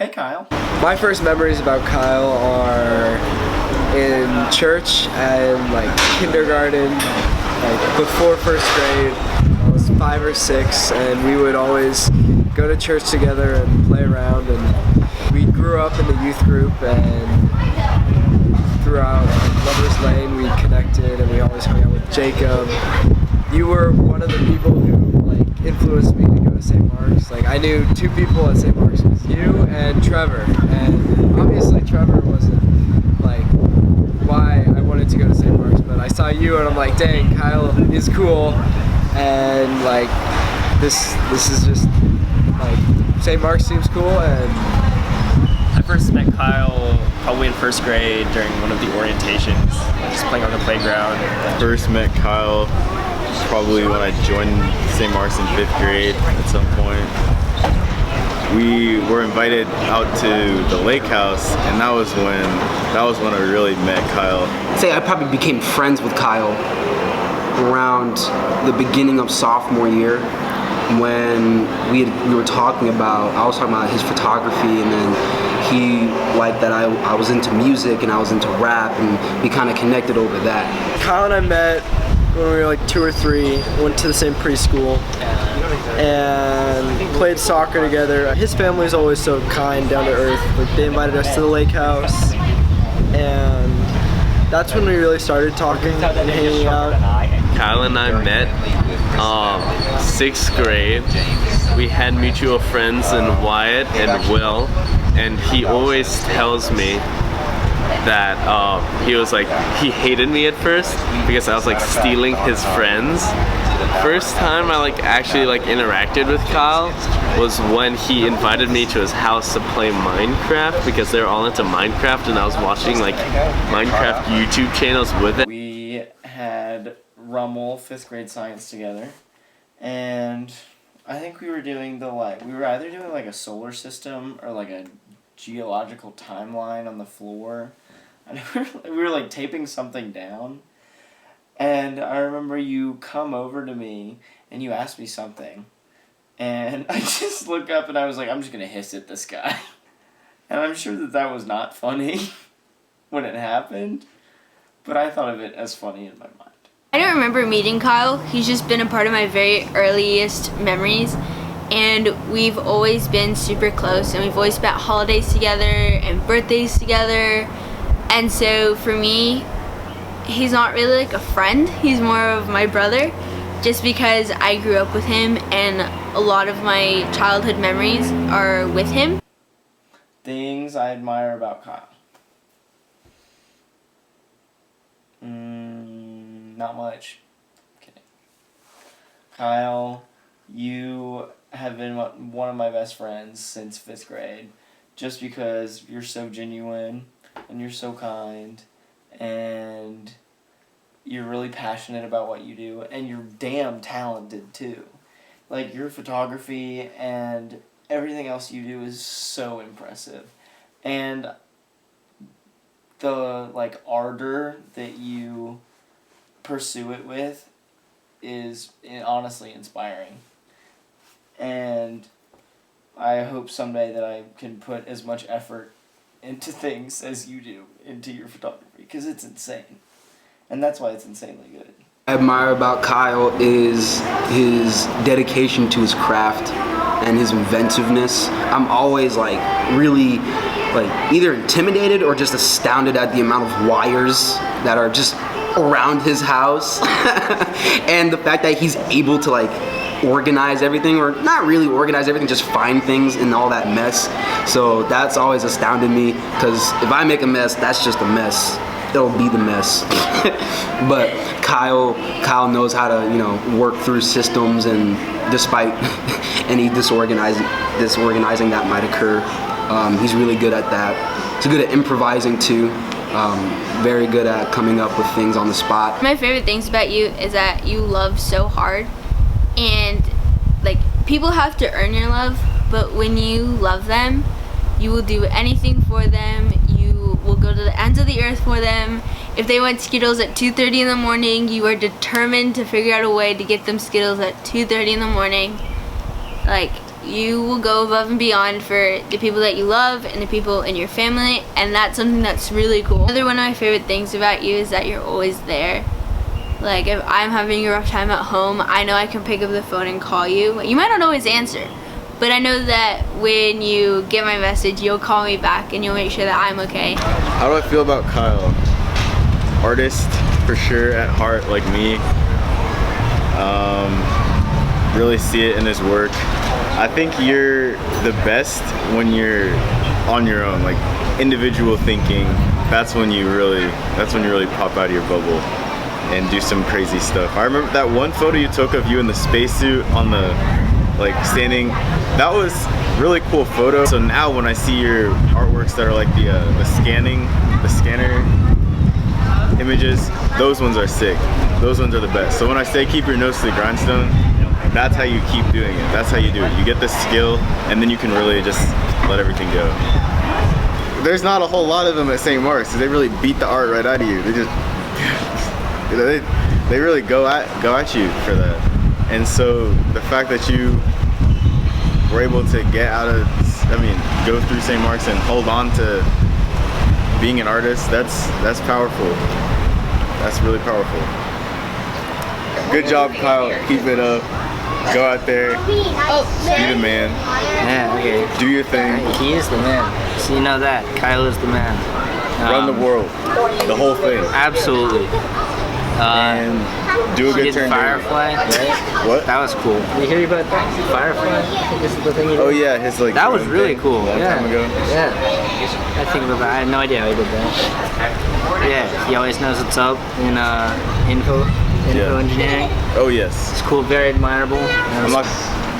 Hey Kyle. My first memories about Kyle are in church and like kindergarten, like before first grade. I was 5 or 6, and we would always go to church together and play around. And we grew up in the youth group, and throughout Lover's Lane we connected, and we always hung out with Jacob. You were one of the people who like influenced me to go to St. Mark's. Like I knew 2 people at St. Mark's. It was you and Trevor, and obviously Trevor wasn't like why I wanted to go to St. Mark's, but I saw you and I'm like, dang, Kyle is cool, and like this is just like St. Mark's seems cool. And I first met Kyle probably in first grade during one of the orientations, just playing on the playground. First met Kyle probably when I joined St. Mark's in 5th grade at some point. We were invited out to the lake house, and that was when I really met Kyle. I'd say I probably became friends with Kyle around the beginning of sophomore year, when we were talking about, I was talking about his photography, and then he liked that I was into music and I was into rap, and we kind of connected over that. Kyle and I met when we were like 2 or 3, went to the same preschool, and played soccer together. His family is always so kind, down to earth. Like they invited us to the lake house, and that's when we really started talking and hanging out. Kyle and I met 6th grade. We had mutual friends in Wyatt and Will, and he always tells me that he was like, he hated me at first because I was like stealing his friends. First time I like actually like interacted with Kyle was when he invited me to his house to play Minecraft, because they were all into Minecraft and I was watching like Minecraft YouTube channels with it. We had Rummel 5th grade science together, and I think we were doing we were either doing like a solar system or like a geological timeline on the floor. And we were like taping something down, and I remember you come over to me and you asked me something, and I just looked up and I was like, I'm just gonna hiss at this guy. And I'm sure that was not funny when it happened, but I thought of it as funny in my mind. I don't remember meeting Kyle. He's just been a part of my very earliest memories, and we've always been super close, and we've always spent holidays together and birthdays together. And so for me, he's not really like a friend, he's more of my brother, just because I grew up with him and a lot of my childhood memories are with him. Things I admire about Kyle. Not much. I'm kidding. Kyle, you have been one of my best friends since 5th grade, just because you're so genuine and you're so kind and you're really passionate about what you do, and you're damn talented too. Like your photography and everything else you do is so impressive, and the like ardor that you pursue it with is honestly inspiring. And I hope someday that I can put as much effort into things as you do into your photography, because it's insane. And that's why it's insanely good. I admire about Kyle is his dedication to his craft and his inventiveness. I'm always like really like either intimidated or just astounded at the amount of wires that are just around his house and the fact that he's able to like organize everything, or not really organize everything, just find things in all that mess. So that's always astounded me, because if I make a mess, that's just a mess. It'll be the mess. But Kyle knows how to, you know, work through systems, and despite any disorganizing that might occur, he's really good at that. He's good at improvising too. Very good at coming up with things on the spot. My favorite things about you is that you love so hard, and like people have to earn your love, but when you love them, you will do anything for them. You will go to the ends of the earth for them. If they want Skittles at 2:30 in the morning, you are determined to figure out a way to get them Skittles at 2:30 in the morning. Like, you will go above and beyond for the people that you love and the people in your family, and that's something that's really cool. Another one of my favorite things about you is that you're always there. Like, if I'm having a rough time at home, I know I can pick up the phone and call you. You might not always answer, but I know that when you get my message, you'll call me back and you'll make sure that I'm okay. How do I feel about Kyle? Artist, for sure, at heart, like me. Really see it in his work. I think you're the best when you're on your own, like individual thinking. That's when you really pop out of your bubble and do some crazy stuff. I remember that one photo you took of you in the spacesuit on the, like, standing. That was really cool photo. So now when I see your artworks that are like the scanner images, those ones are sick. Those ones are the best. So when I say keep your nose to the grindstone, that's how you keep doing it. That's how you do it. You get the skill, and then you can really just let everything go. There's not a whole lot of them at St. Mark's, because they really beat the art right out of you. They just, they really go at you for that. And so the fact that you were able to get out of, go through St. Mark's and hold on to being an artist, that's powerful. That's really powerful. Good job, Kyle. Keep it up. Go out there. Be the man. Yeah, okay. Do your thing. He is the man. So you know that. Kyle is the man. Run the world. The whole thing. Absolutely. And do a good turn. Firefly, right? What? That was cool. Did you hear about that? Firefly? I think this is the thing he did. Oh yeah, his like. That was really cool. A long time ago. Yeah. I think about that. I had no idea how he did that. Yeah, he always knows what's up in info engineering. Oh yes. It's cool, very admirable.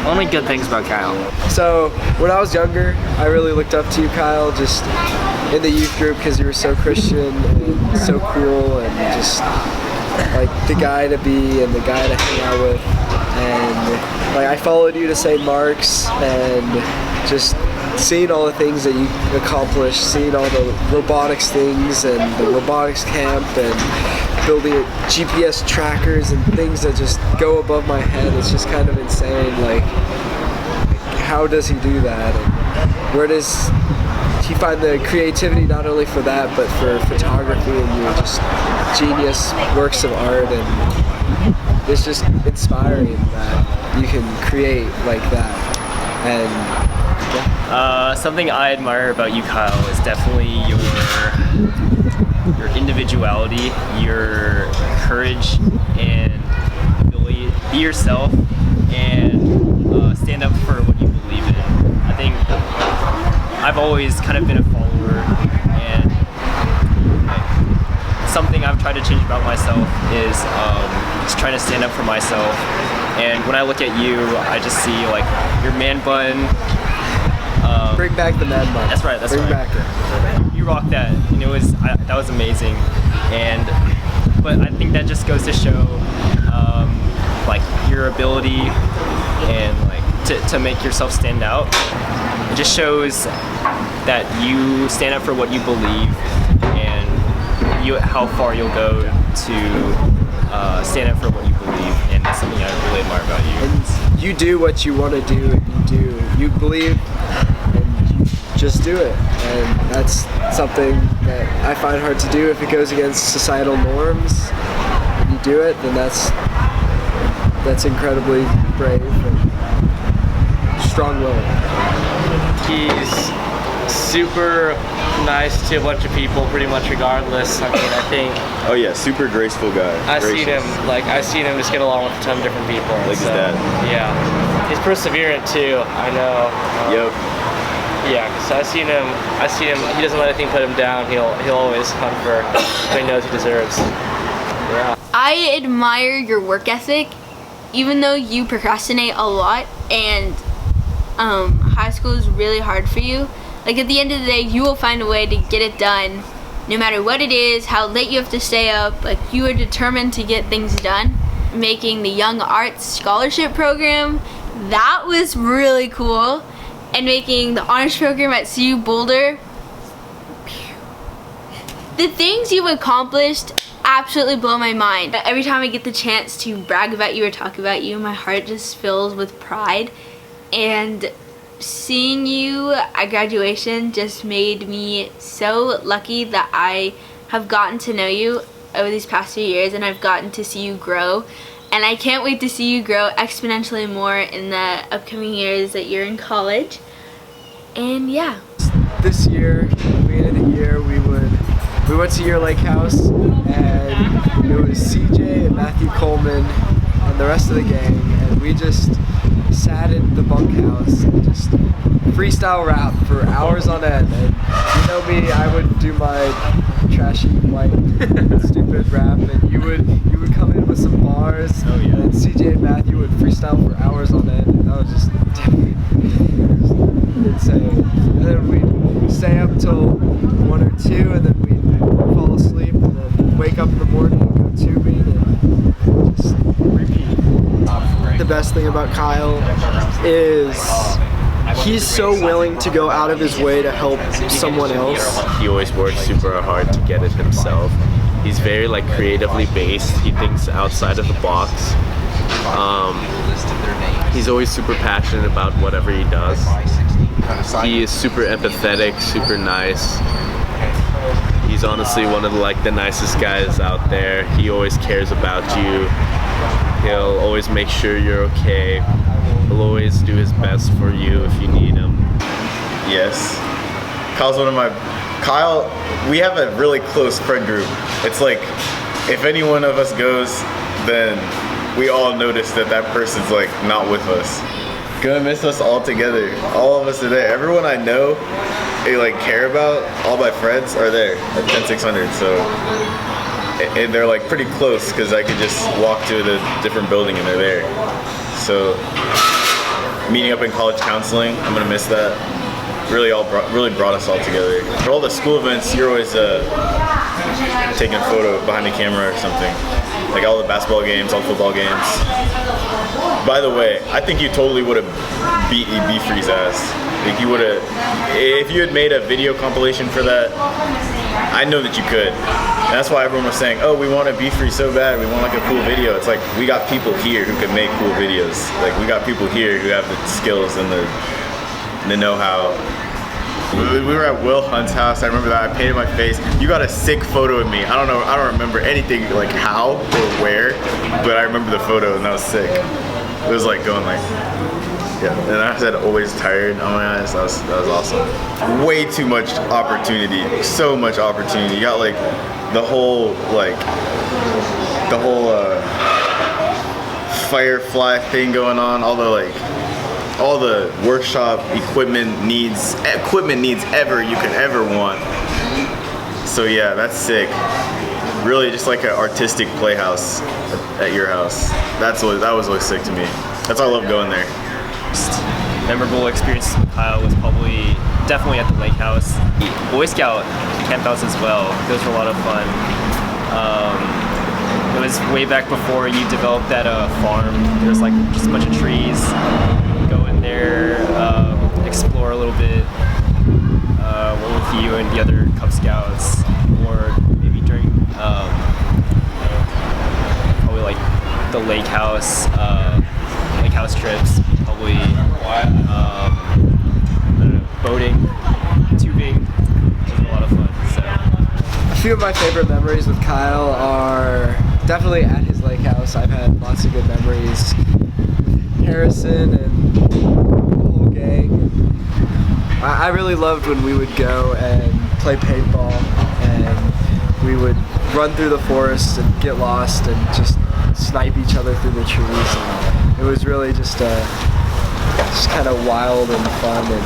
Only good things about Kyle. So when I was younger, I really looked up to you, Kyle, just in the youth group, because you were so Christian and so cool and just like the guy to be and the guy to hang out with. And like I followed you to St. Mark's, and just seeing all the things that you accomplished, seeing all the robotics things and the robotics camp and building GPS trackers and things that just go above my head. It's just kind of insane. Like how does he do that? And where does he find the creativity not only for that but for photography and your just genius works of art? And it's just inspiring that you can create like that. And something I admire about you, Kyle, is definitely your individuality, your courage and ability to be yourself and stand up for what you believe in. I think I've always kind of been a follower, and something I've tried to change about myself is just trying to stand up for myself. And when I look at you, I just see like your man bun. Bring back the man bun. That's right. That's Bring right. back it. You rocked that, and that was amazing. But I think that just goes to show like your ability and like to make yourself stand out. It just shows that you stand up for what you believe and how far you'll go to stand up for what you believe, and that's something I really admire about you. And you do what you want to do, and you believe, and you just do it. And that's something that I find hard to do. If it goes against societal norms and you do it, then that's incredibly brave and strong-willed. He's super nice to a bunch of people, pretty much regardless. I mean, I think. Oh yeah, super graceful guy. I've seen him just get along with a ton of different people. Like his dad. Yeah, he's perseverant too. I know. Yep. Yeah, so I seen him. He doesn't let anything put him down. He'll always hunt for what he knows he deserves. Yeah. I admire your work ethic, even though you procrastinate a lot and high school is really hard for you. Like at the end of the day, you will find a way to get it done, no matter what it is, how late you have to stay up. Like you are determined to get things done. Making the Young Arts Scholarship Program, that was really cool. And making the honors program at CU Boulder. The things you've accomplished absolutely blow my mind. Every time I get the chance to brag about you or talk about you, my heart just fills with pride. and seeing you at graduation just made me so lucky that I have gotten to know you over these past few years, and I've gotten to see you grow, and I can't wait to see you grow exponentially more in the upcoming years that you're in college. And yeah. This year, at the beginning of the year, we went to your lake house, and it was CJ and Matthew Coleman and the rest of the gang, and we just sat in the bunkhouse and just freestyle rap for hours on end. And you know me, I would do my trashy white stupid rap, and you would come in with some bars. Oh, yeah. And CJ and Matthew would freestyle for hours on end, and that was just insane. And then we'd stay up till 1 or 2, and then we'd fall asleep, and then wake up in the morning and go tubing, and just repeat. The best thing about Kyle is he's so willing to go out of his way to help someone else. He always works super hard to get it himself. He's very like creatively based. He thinks outside of the box. He's always super passionate about whatever he does. He is super empathetic, super nice. He's honestly one of the nicest guys out there. He always cares about you. He'll always make sure you're okay. He'll always do his best for you if you need him. Yes. Kyle, we have a really close friend group. It's like, if any one of us goes, then we all notice that that person's like not with us. Gonna miss us all together. All of us are there. Everyone I know, they like care about, all my friends are there at 10600. So, and they're like pretty close because I could just walk to the different building and they're there. So, meeting up in college counseling, I'm gonna miss that. Really brought us all together. For all the school events, you're always taking a photo behind the camera or something. Like all the basketball games, all the football games. By the way, I think you totally would have beat B-Free's ass. Like you would have, if you had made a video compilation for that, I know that you could. And that's why everyone was saying, oh, we want a B-Free so bad, we want like a cool video. It's like, we got people here who can make cool videos. Like we got people here who have the skills and the know-how. We were at Will Hunt's house. I remember that. I painted my face. You got a sick photo of me. I don't remember anything like how or where, but I remember the photo and that was sick. It was like going like, yeah. And I said always tired on my eyes. That was awesome. Way too much opportunity. So much opportunity. You got like the whole Firefly thing going on. All the workshop equipment needs ever you could ever want. So yeah, that's sick. Really just like an artistic playhouse at your house. That was always sick to me. That's why I love going there. Memorable experience with Kyle was definitely at the lake house. Boy Scout campouts as well. Those were a lot of fun. It was way back before you developed that farm. There was like just a bunch of trees. Go in there, explore a little bit with you and the other Cub Scouts, or maybe during probably like the lake house trips, probably boating, tubing. It was a lot of fun. So. A few of my favorite memories with Kyle are definitely at his lake house. I've had lots of good memories. Harrison and the whole gang. I really loved when we would go and play paintball, and we would run through the forest and get lost and just snipe each other through the trees. And it was really just kind of wild and fun and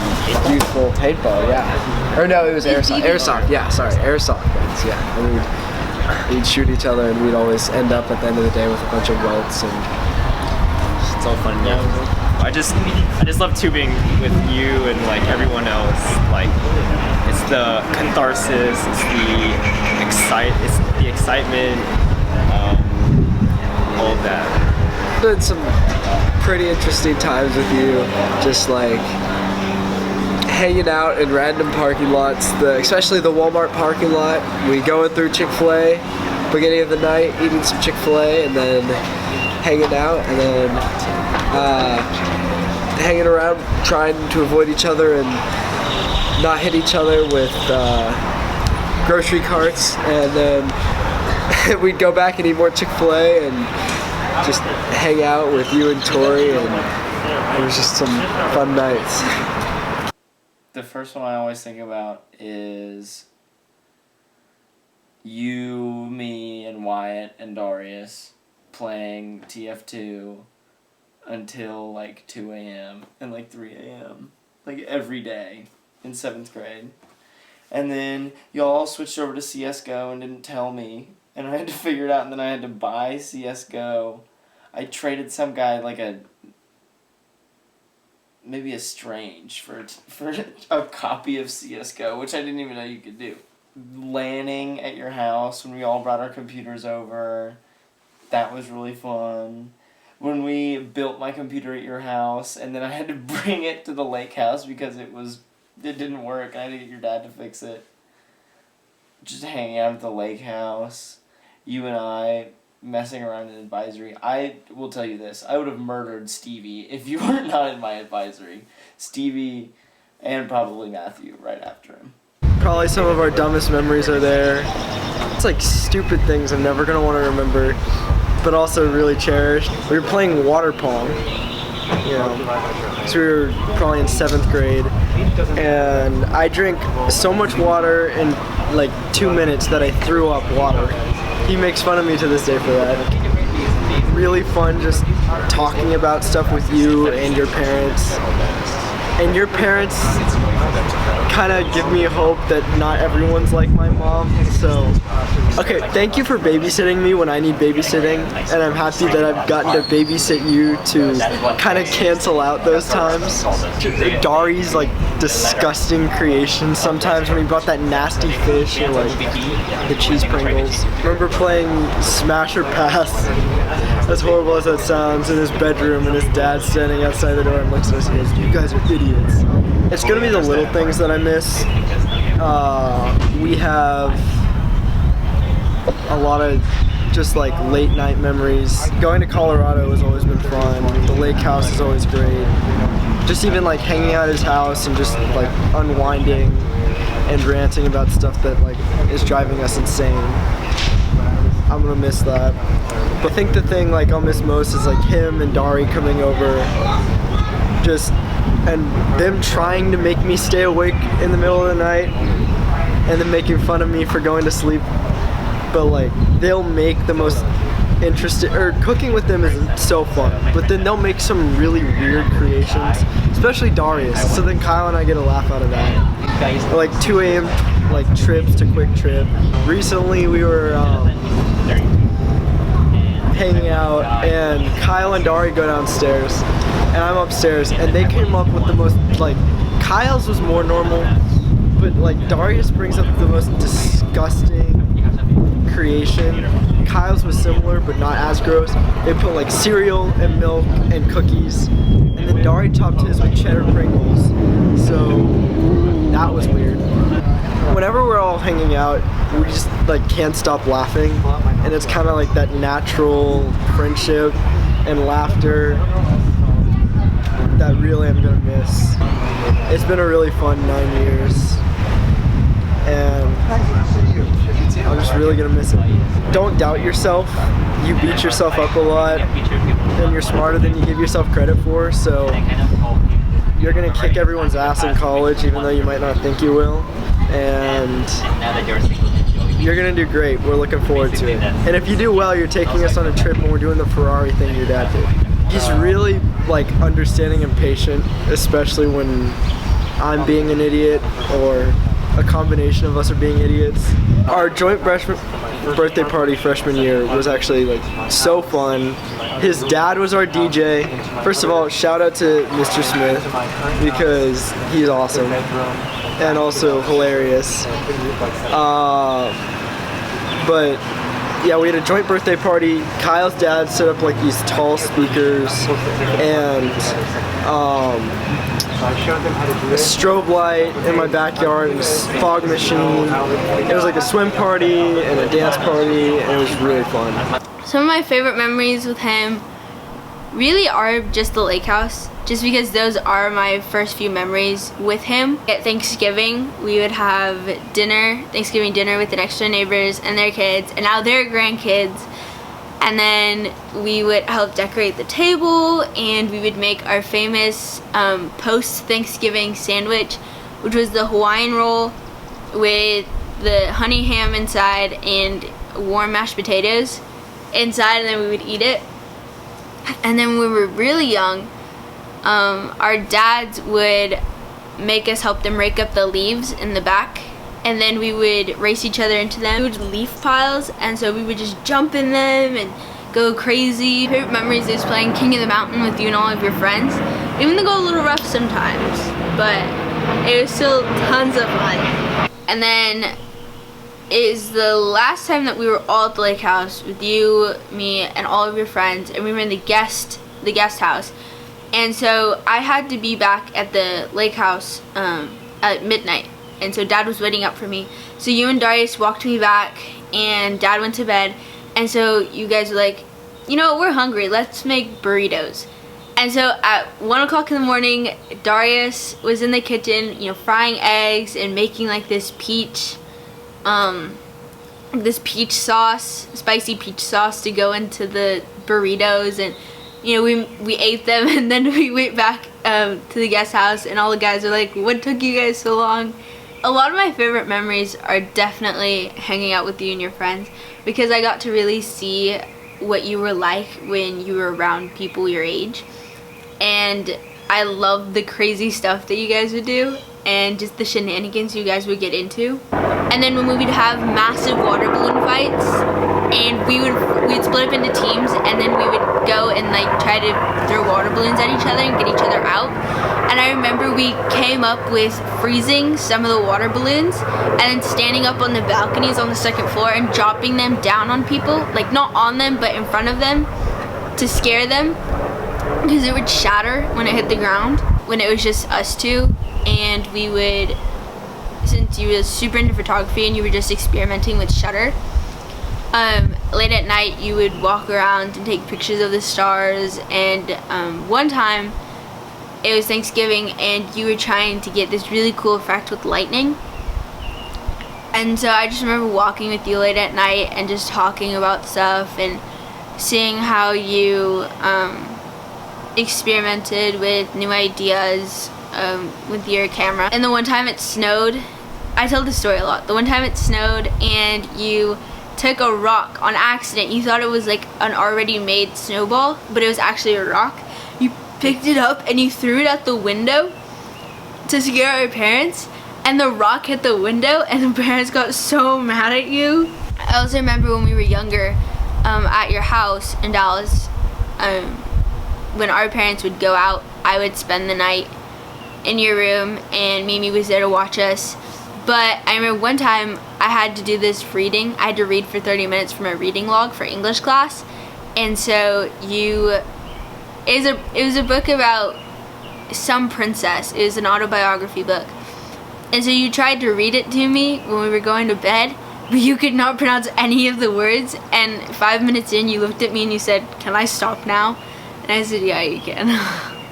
youthful paintball. Yeah. Or no, it was airsoft. Airsoft. Yeah, sorry, airsoft guns. Yeah. And we'd shoot each other, and we'd always end up at the end of the day with a bunch of welts and. It's all fun. Yeah. I just love tubing with you and like everyone else. Like it's the catharsis, it's the excitement, all of that. Been some pretty interesting times with you, just like hanging out in random parking lots, especially the Walmart parking lot. We going through Chick-fil-A, beginning of the night, eating some Chick-fil-A, and then hanging out, and then hanging around trying to avoid each other and not hit each other with grocery carts, and then we'd go back and eat more Chick-fil-A and just hang out with you and Tori, and it was just some fun nights. The first one I always think about is you, me, and Wyatt and Darius playing TF2 until like 2 a.m. and like 3 a.m. like every day in 7th grade. And then y'all all switched over to CSGO and didn't tell me, and I had to figure it out, and then I had to buy CSGO. I traded some guy like maybe a Strange for a copy of CSGO, which I didn't even know you could do. LANing at your house when we all brought our computers over. That was really fun. When we built my computer at your house, and then I had to bring it to the lake house because it didn't work. I had to get your dad to fix it. Just hanging out at the lake house. You and I messing around in advisory. I will tell you this. I would have murdered Stevie if you were not in my advisory. Stevie and probably Matthew right after him. Probably some of our dumbest memories are there. It's like stupid things I'm never going to want to remember, but also really cherished. We were playing water pong, so we were probably in 7th grade, and I drank so much water in like 2 minutes that I threw up water. He makes fun of me to this day for that. Really fun just talking about stuff with you and your parents. And your parents kind of give me hope that not everyone's like my mom, so. Okay, thank you for babysitting me when I need babysitting, and I'm happy that I've gotten to babysit you to kind of cancel out those times. Dari's like disgusting creation sometimes when he brought that nasty fish or like the cheese Pringles. Remember playing Smash or Pass, as horrible as that sounds, in his bedroom, and his dad standing outside the door and looks at us and goes, "You guys are idiots." It's gonna be the little things that I miss. We have a lot of just like late night memories. Going to Colorado has always been fun. The lake house is always great. Just even like hanging out at his house and just like unwinding and ranting about stuff that like is driving us insane. I'm gonna miss that. But I think the thing like I'll miss most is like him and Dari coming over, just and them trying to make me stay awake in the middle of the night and then making fun of me for going to sleep. But like they'll make the most interesting, or cooking with them is so fun, but then they'll make some really weird creations, especially Darius, so then Kyle and I get a laugh out of that. Or like 2 a.m. like trips to Quick Trip. Recently we were hanging out, and Kyle and Dari go downstairs and I'm upstairs, and they came up with the most, like, Kyle's was more normal, but like Darius brings up the most disgusting creation. Kyle's was similar but not as gross. They put like cereal and milk and cookies, and then Dari topped his with cheddar Pringles, so that was weird. Whenever we're all hanging out, we just like can't stop laughing, and it's kind of like that natural friendship and laughter that really I'm gonna miss. It's been a really fun 9 years, and I'm just really gonna miss it. Don't doubt yourself. You beat yourself up a lot, and you're smarter than you give yourself credit for, so you're gonna kick everyone's ass in college, even though you might not think you will, and you're gonna do great. We're looking forward to it. And if you do well, you're taking us on a trip when we're doing the Ferrari thing your dad did. He's really like understanding and patient, especially when I'm being an idiot or a combination of us are being idiots. Our joint birthday party freshman year was actually like so fun. His dad was our DJ. First of all, shout out to Mr. Smith because he's awesome and also hilarious. But yeah, we had a joint birthday party. Kyle's dad set up like these tall speakers and a strobe light in my backyard and a fog machine. It was like a swim party and a dance party, and it was really fun. Some of my favorite memories with him really are just the lake house, just because those are my first few memories with him. At Thanksgiving, we would have Thanksgiving dinner with the next door neighbors and their kids, and now their grandkids. And then we would help decorate the table, and we would make our famous post-Thanksgiving sandwich, which was the Hawaiian roll with the honey ham inside and warm mashed potatoes inside, and then we would eat it. And then when we were really young, our dads would make us help them rake up the leaves in the back, and then we would race each other into them. We would leaf piles, and so we would just jump in them and go crazy. Favorite memories is playing King of the Mountain with you and all of your friends. Even though it go a little rough sometimes, but it was still tons of fun. And then is the last time that we were all at the lake house with you, me, and all of your friends, and we were in the guest house. And so I had to be back at the lake house at midnight, and so Dad was waiting up for me. So you and Darius walked me back, and Dad went to bed, and so you guys were like, you know, we're hungry, let's make burritos. And so at 1 o'clock in the morning, Darius was in the kitchen, you know, frying eggs and making like this peach sauce, spicy peach sauce to go into the burritos. And you know, we ate them, and then we went back to the guest house, and all the guys were like, what took you guys so long? A lot of my favorite memories are definitely hanging out with you and your friends, because I got to really see what you were like when you were around people your age. And I love the crazy stuff that you guys would do, and just the shenanigans you guys would get into. And then when we would have massive water balloon fights, and we'd split up into teams, and then we would go and like try to throw water balloons at each other and get each other out. And I remember we came up with freezing some of the water balloons and then standing up on the balconies on the second floor and dropping them down on people, like not on them but in front of them, to scare them, because it would shatter when it hit the ground, when it was just us two. And we would, since you were super into photography and you were just experimenting with shutter, late at night you would walk around and take pictures of the stars. And one time it was Thanksgiving, and you were trying to get this really cool effect with lightning. And so I just remember walking with you late at night and just talking about stuff and seeing how you experimented with new ideas with your camera. And the one time it snowed, I tell this story a lot. The one time it snowed and you took a rock on accident. You thought it was like an already made snowball, but it was actually a rock. You picked it up and you threw it out the window to scare our parents, and the rock hit the window, and the parents got so mad at you. I also remember when we were younger, at your house in Dallas, when our parents would go out, I would spend the night in your room, and Mimi was there to watch us. But I remember one time I had to do this reading. I had to read for 30 minutes from a reading log for English class. And so it was a book about some princess. It was an autobiography book. And so you tried to read it to me when we were going to bed, but you could not pronounce any of the words. And 5 minutes in, you looked at me and you said, "Can I stop now?" And I said, "Yeah, you can."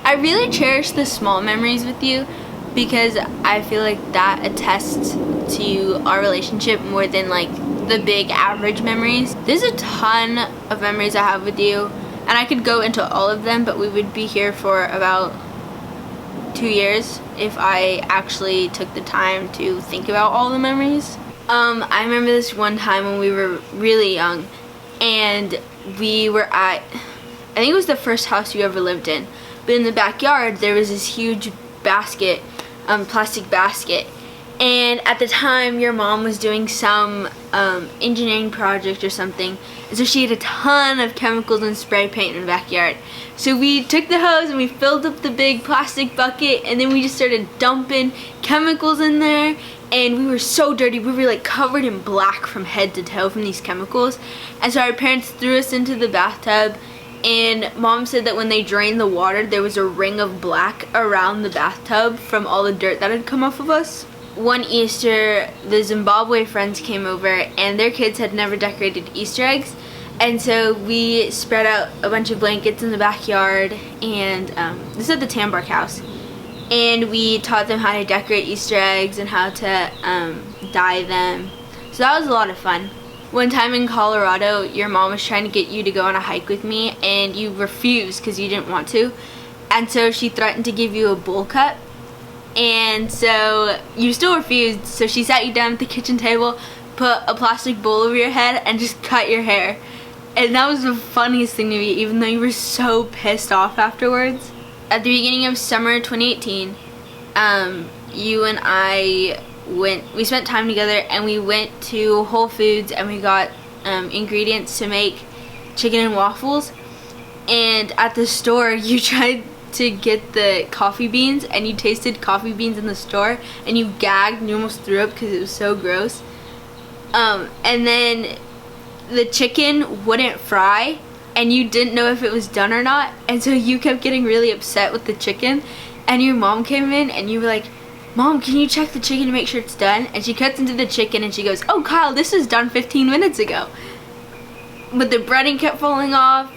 I really cherish the small memories with you, because I feel like that attests to our relationship more than like the big average memories. There's a ton of memories I have with you, and I could go into all of them, but we would be here for about 2 years if I actually took the time to think about all the memories. I remember this one time when we were really young, and we were at, I think it was the first house you ever lived in, but in the backyard there was this huge basket, plastic basket, and at the time your mom was doing some engineering project or something, and so she had a ton of chemicals and spray paint in the backyard. So we took the hose and we filled up the big plastic bucket, and then we just started dumping chemicals in there, and we were so dirty. We were like covered in black from head to toe from these chemicals. And so our parents threw us into the bathtub, and Mom said that when they drained the water, there was a ring of black around the bathtub from all the dirt that had come off of us. One Easter, the Zimbabwe friends came over, and their kids had never decorated Easter eggs. And so we spread out a bunch of blankets in the backyard, and this is at the Tambark house. And we taught them how to decorate Easter eggs and how to dye them. So that was a lot of fun. One time in Colorado, your mom was trying to get you to go on a hike with me, and you refused because you didn't want to. And so she threatened to give you a bowl cut. And so you still refused, so she sat you down at the kitchen table, put a plastic bowl over your head, and just cut your hair. And that was the funniest thing to me, even though you were so pissed off afterwards. At the beginning of summer 2018, you and I we spent time together, and we went to Whole Foods and we got ingredients to make chicken and waffles. And at the store, you tried to get the coffee beans, and you tasted coffee beans in the store, and you gagged and you almost threw up because it was so gross. And then the chicken wouldn't fry, and you didn't know if it was done or not, and so you kept getting really upset with the chicken, and your mom came in and you were like, Mom, can you check the chicken to make sure it's done? And she cuts into the chicken and she goes, oh Kyle, this was done 15 minutes ago. But the breading kept falling off,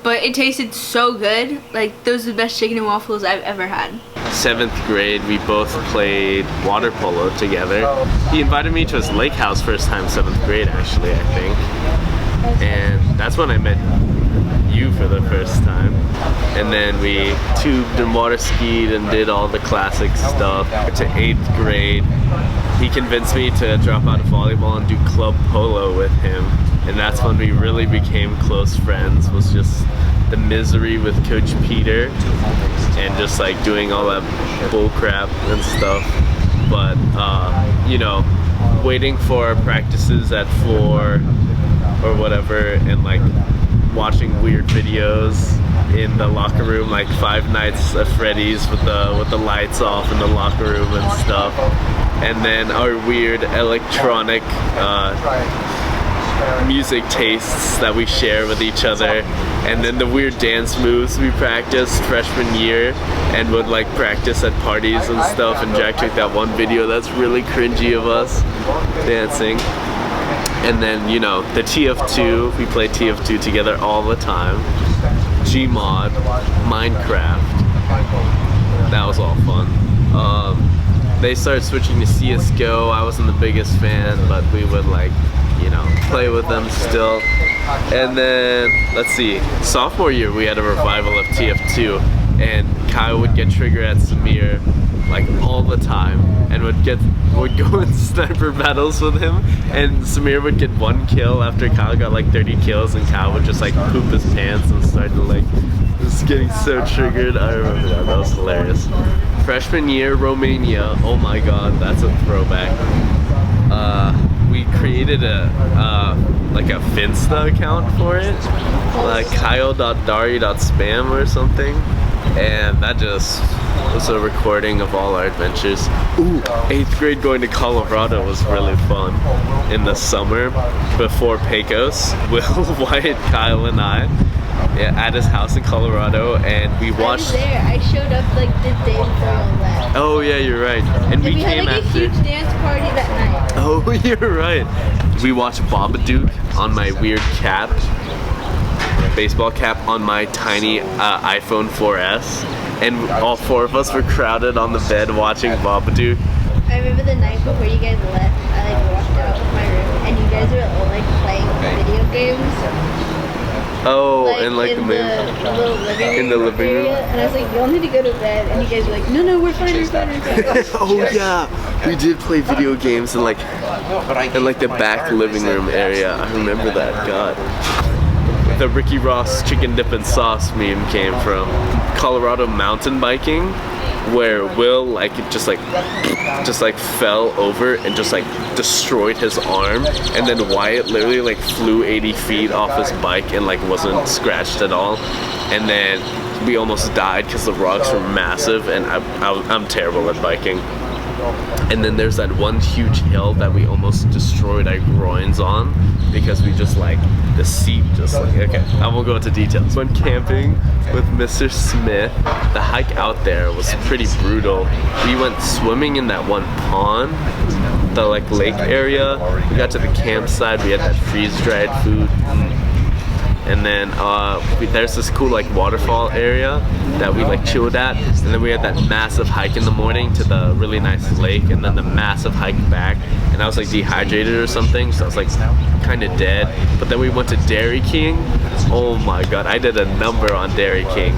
but it tasted so good. Like, those are the best chicken and waffles I've ever had. 7th grade, we both played water polo together. He invited me to his lake house first time 7th grade, actually, I think. And that's when I met you for the first time. And then we tubed and water skied and did all the classic stuff. To 8th grade, he convinced me to drop out of volleyball and do club polo with him. And that's when we really became close friends, was just the misery with Coach Peter and just like doing all that bull crap and stuff. But, you know, waiting for practices at 4 or whatever, and like watching weird videos in the locker room, like Five Nights at Freddy's with the lights off in the locker room and stuff. And then our weird electronic music tastes that we share with each other, and then the weird dance moves we practiced freshman year and would like practice at parties and stuff. And Jack took that one video that's really cringy of us dancing. And then, you know, the TF2, we play TF2 together all the time. Gmod, Minecraft, that was all fun. They started switching to CSGO. I wasn't the biggest fan, but we would like, you know, play with them still. And then, let's see, sophomore year we had a revival of TF2, and Kyle would get trigger at Samir like all the time, and would go in sniper battles with him, and Samir would get 1 kill after Kyle got like 30 kills, and Kyle would just like poop his pants and start to like just getting so triggered. I remember that was hilarious. Freshman year, Romania, oh my god, that's a throwback. We created like a Finsta account for it, like kyle.dari.spam or something, and that just was a recording of all our adventures. Ooh, 8th grade going to Colorado was really fun. In the summer, before Pecos, Will, Wyatt, Kyle, and I, at his house in Colorado, and we watched. I was there. I showed up like the day before all that. Oh yeah, you're right. And we came had like after. a huge dance party that night. Oh, you're right. We watched Babadook on my weird cap, baseball cap on my tiny iPhone 4S, and all 4 of us were crowded on the bed watching Babadook. I remember the night before you guys left, I like walked out of my room, and you guys were all like playing video games. Oh, Like, and like in the little living room in the living room. area, and I was like, y'all need to go to bed, and you guys were like, no, we're fine, we're fine. Oh yeah, we did play video games in like the back living room area. I remember that. God. The Ricky Ross chicken dip and sauce meme came from Colorado mountain biking, where Will just fell over and just like destroyed his arm, and then Wyatt literally like flew 80 feet off his bike and like wasn't scratched at all, and then we almost died because the rocks were massive, and I'm terrible at biking. And then there's that one huge hill that we almost destroyed our groins on because we just like, the seat just like, okay, I won't go into details. Went camping with Mr. Smith. The hike out there was pretty brutal. We went swimming in that one pond, the like lake area. We got to the campsite, we had that freeze-dried food. and then there's this cool like waterfall area that we like chilled at, and then we had that massive hike in the morning to the really nice lake, and then the massive hike back, and I was like dehydrated or something, so I was like kind of dead. But then we went to Dairy King. Oh my god, I did a number on Dairy King.